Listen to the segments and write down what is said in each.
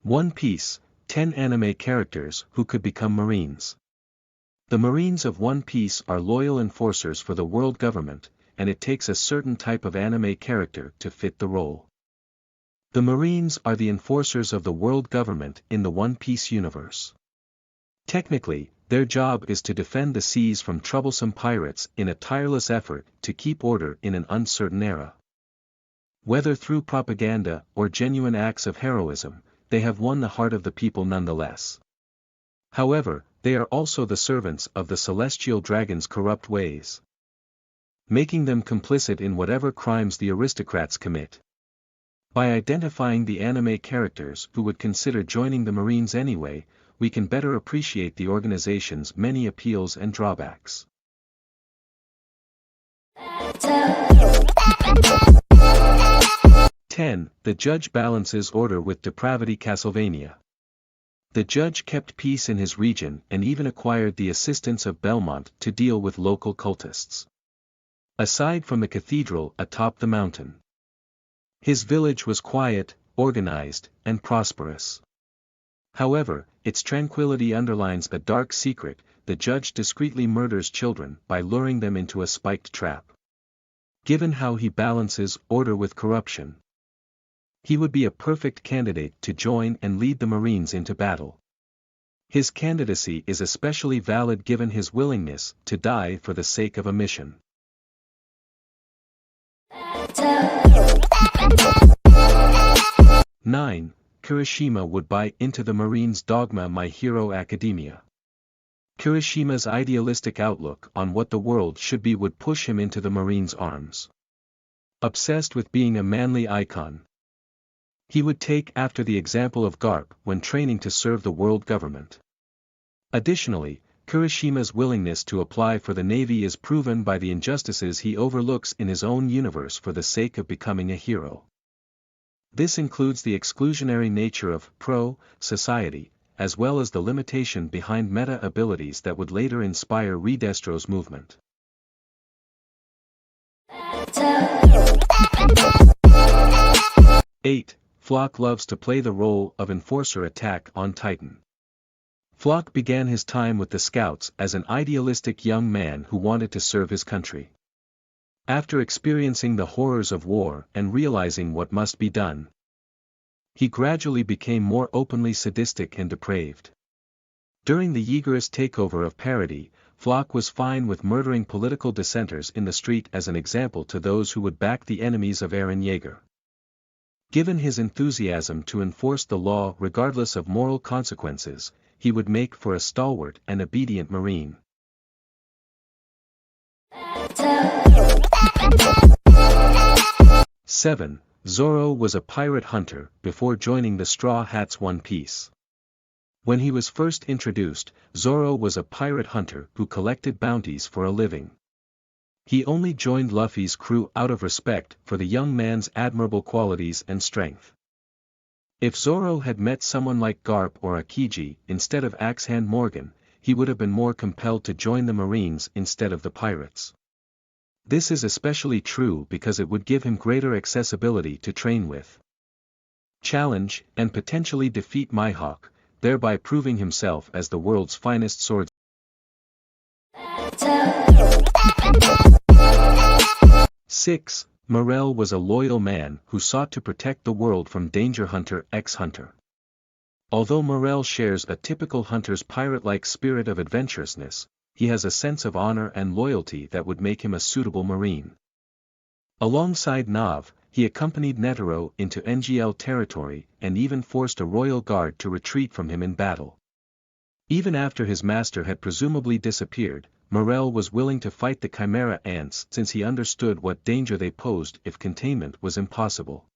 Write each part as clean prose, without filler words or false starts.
One Piece, 10 anime characters who could become Marines. The Marines of One Piece are loyal enforcers for the world government, and it takes a certain type of anime character to fit the role. The Marines are the enforcers of the world government in the One Piece universe. Technically, their job is to defend the seas from troublesome pirates in a tireless effort to keep order in an uncertain era. Whether through propaganda or genuine acts of heroism, they have won the heart of the people nonetheless. However, they are also the servants of the celestial dragon's corrupt ways, making them complicit in whatever crimes the aristocrats commit. By identifying the anime characters who would consider joining the Marines anyway, we can better appreciate the organization's many appeals and drawbacks. 10. The Judge balances order with depravity. Castlevania. The Judge kept peace in his region and even acquired the assistance of Belmont to deal with local cultists. Aside from the cathedral atop the mountain, his village was quiet, organized, and prosperous. However, its tranquility underlines a dark secret: the Judge discreetly murders children by luring them into a spiked trap. Given how he balances order with corruption, he would be a perfect candidate to join and lead the Marines into battle. His candidacy is especially valid given his willingness to die for the sake of a mission. 9. Kirishima would buy into the Marines' dogma. My Hero Academia. Kirishima's idealistic outlook on what the world should be would push him into the Marines' arms. Obsessed with being a manly icon, he would take after the example of Garp when training to serve the world government. Additionally, Kirishima's willingness to apply for the Navy is proven by the injustices he overlooks in his own universe for the sake of becoming a hero. This includes the exclusionary nature of pro-society, as well as the limitation behind meta abilities that would later inspire Redestro's movement. 8. Floch loves to play the role of enforcer. Attack on Titan. Floch began his time with the Scouts as an idealistic young man who wanted to serve his country. After experiencing the horrors of war and realizing what must be done, he gradually became more openly sadistic and depraved. During the Yeagerist takeover of Parody, Floch was fine with murdering political dissenters in the street as an example to those who would back the enemies of Eren Yeager. Given his enthusiasm to enforce the law regardless of moral consequences, he would make for a stalwart and obedient Marine. 7. Zoro was a pirate hunter before joining the Straw Hats. One Piece. When he was first introduced, Zoro was a pirate hunter who collected bounties for a living. He only joined Luffy's crew out of respect for the young man's admirable qualities and strength. If Zoro had met someone like Garp or Akiji instead of Axe-Hand Morgan, he would have been more compelled to join the Marines instead of the pirates. This is especially true because it would give him greater accessibility to train with, challenge, and potentially defeat Mihawk, thereby proving himself as the world's finest swordsman. 6. Morel was a loyal man who sought to protect the world from danger. Hunter x Hunter. Although Morel shares a typical hunter's pirate-like spirit of adventurousness, he has a sense of honor and loyalty that would make him a suitable Marine. Alongside Nav, he accompanied Netero into NGL territory and even forced a royal guard to retreat from him in battle. Even after his master had presumably disappeared, Morel was willing to fight the Chimera Ants since he understood what danger they posed if containment was impossible.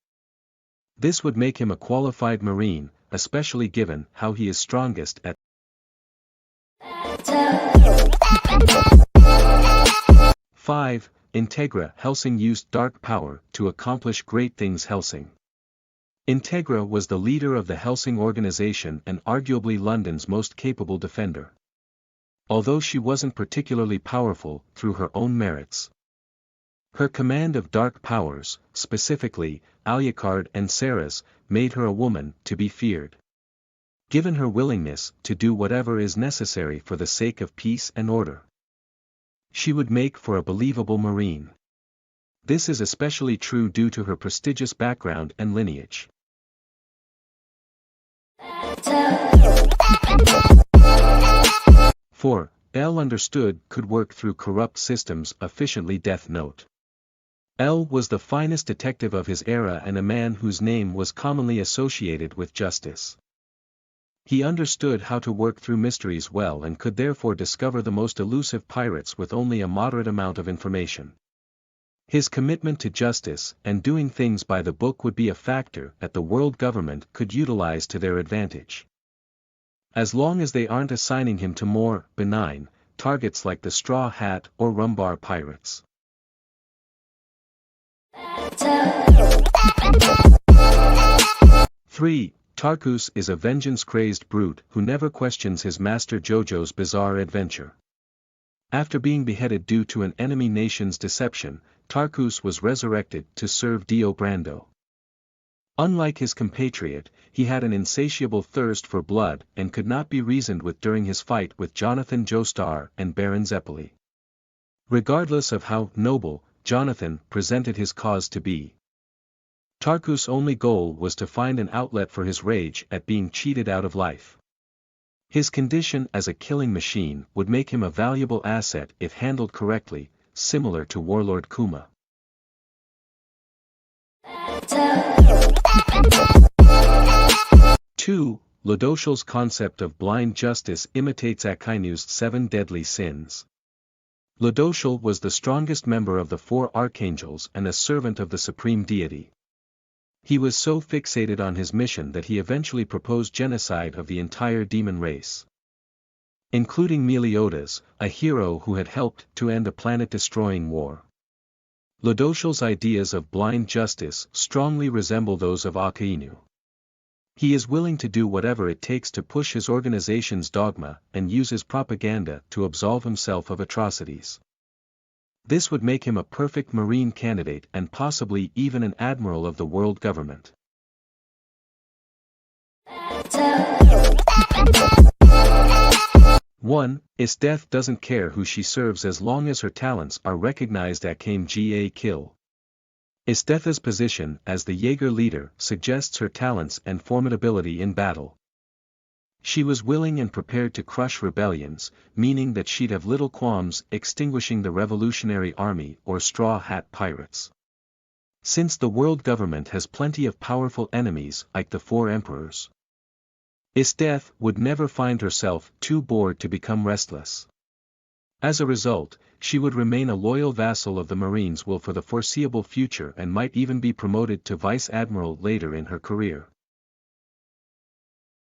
This would make him a qualified Marine, especially given how he is strongest at 5. Integra. Hellsing used dark power to accomplish great things. Hellsing. Integra was the leader of the Hellsing organization and arguably London's most capable defender. Although she wasn't particularly powerful through her own merits, her command of dark powers, specifically Alucard and Ceres, made her a woman to be feared. given her willingness to do whatever is necessary for the sake of peace and order. She would make for a believable Marine. This is especially true due to her prestigious background and lineage. 4. L understood could work through corrupt systems efficiently. Death Note. L was the finest detective of his era and a man whose name was commonly associated with justice. He understood how to work through mysteries well and could therefore discover the most elusive pirates with only a moderate amount of information. His commitment to justice and doing things by the book would be a factor that the world government could utilize to their advantage. As long as they aren't assigning him to more benign targets like the Straw Hat or Rumbar pirates. 3. Tarkus is a vengeance-crazed brute who never questions his master Jojo's bizarre adventure. After being beheaded due to an enemy nation's deception, Tarkus was resurrected to serve Dio Brando. Unlike his compatriot, he had an insatiable thirst for blood and could not be reasoned with during his fight with Jonathan Joestar and Baron Zeppeli. Regardless of how noble Jonathan presented his cause to be, Tarkus' only goal was to find an outlet for his rage at being cheated out of life. His condition as a killing machine would make him a valuable asset if handled correctly, similar to Warlord Kuma. 2. Lodoshal's concept of blind justice imitates Akainu's 7 deadly sins. Lodoshal was the strongest member of the 4 archangels and a servant of the supreme deity. He was so fixated on his mission that he eventually proposed genocide of the entire demon race, including Meliodas, a hero who had helped to end a planet-destroying war. Lodoshal's ideas of blind justice strongly resemble those of Akainu. He is willing to do whatever it takes to push his organization's dogma and uses propaganda to absolve himself of atrocities. This would make him a perfect Marine candidate and possibly even an admiral of the world government. 1. Isdeth doesn't care who she serves as long as her talents are recognized. Akame Kill. Isdetha's position as the Jaeger leader suggests her talents and formidability in battle. She was willing and prepared to crush rebellions, meaning that she'd have little qualms extinguishing the Revolutionary Army or Straw Hat pirates. Since the world government has plenty of powerful enemies like the 4 emperors, Isdeth would never find herself too bored to become restless. As a result, she would remain a loyal vassal of the Marines will for the foreseeable future and might even be promoted to vice admiral later in her career.